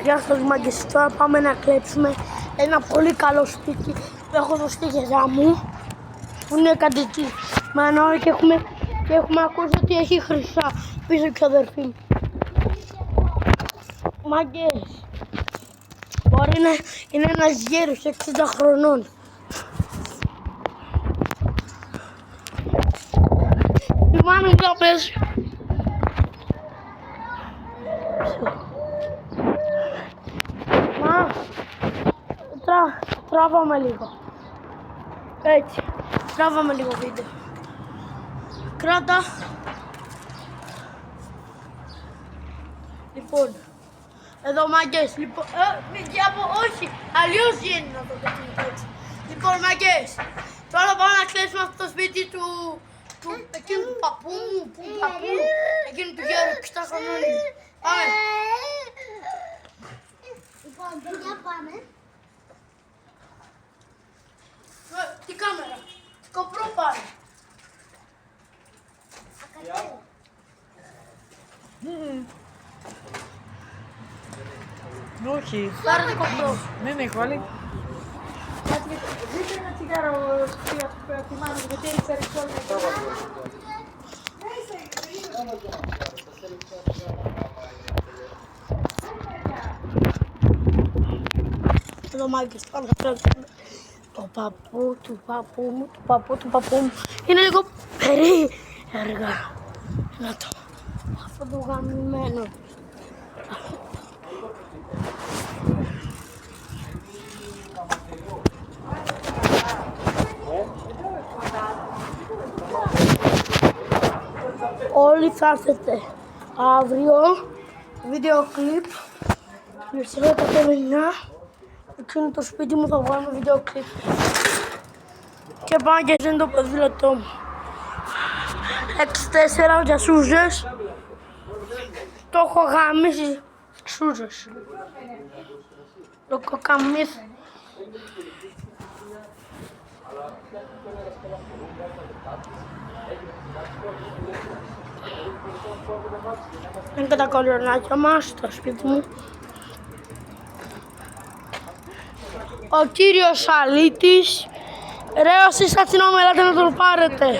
Γεια σας μάγκες, τώρα πάμε να κλέψουμε ένα πολύ καλό σπίτι που έχω δώσει στη γιαγιά μου που είναι κατοικημένο και έχουμε ακούσει ότι έχει χρυσά πίσω και αδερφή μου. Μάγκες, μπορεί να είναι ένας γέρος 60 χρονών. Η μάνα μου θα πέσει. Τράβαμε λίγο. Έτσι. Τράβαμε λίγο βίντεο. Κράτα. Λοιπόν. Εδώ μάγκες. Λοιπόν. Όχι. Αλλιώς γίνει να το κάνουμε έτσι. Λοιπόν μάγκες. Τώρα πάμε να κλείσουμε αυτό το σπίτι του εκείνου του παππού μου. Εκείνου του γέρου 60 χρονών. Πάμε. Λοιπόν, παιδιά πάμε. Τι κάμερα, σκοπρό πάρε. Όχι. Πάρε το κοπρό. Δεν έχω άλλη. Δείτε ένα τσιγάρο που θυμάμαι γιατί έριξα ριξόλ. Εδώ μάγκες, τώρα θα κλέψουμε το παππού του παππού μου. Είναι λίγο περίεργα. Να το, αυτό το γαμημένο. Όλοι θα έρθετε αύριο, βίντεο κλιπ, μισό 150. Εκείνο το σπίτι μου θα βγάλουμε βίντεο κλιπ. Και πάμε και είναι το ποδήλατό μου. 6-4 για σούζες. Το έχω γαμίσει σούζες. Το κοκαμίθι. Είναι και τα κολονάκια μας στο σπίτι μου. Ο κύριος Αλήτης. Ρε όσοι σας ελάτε να τον πάρετε.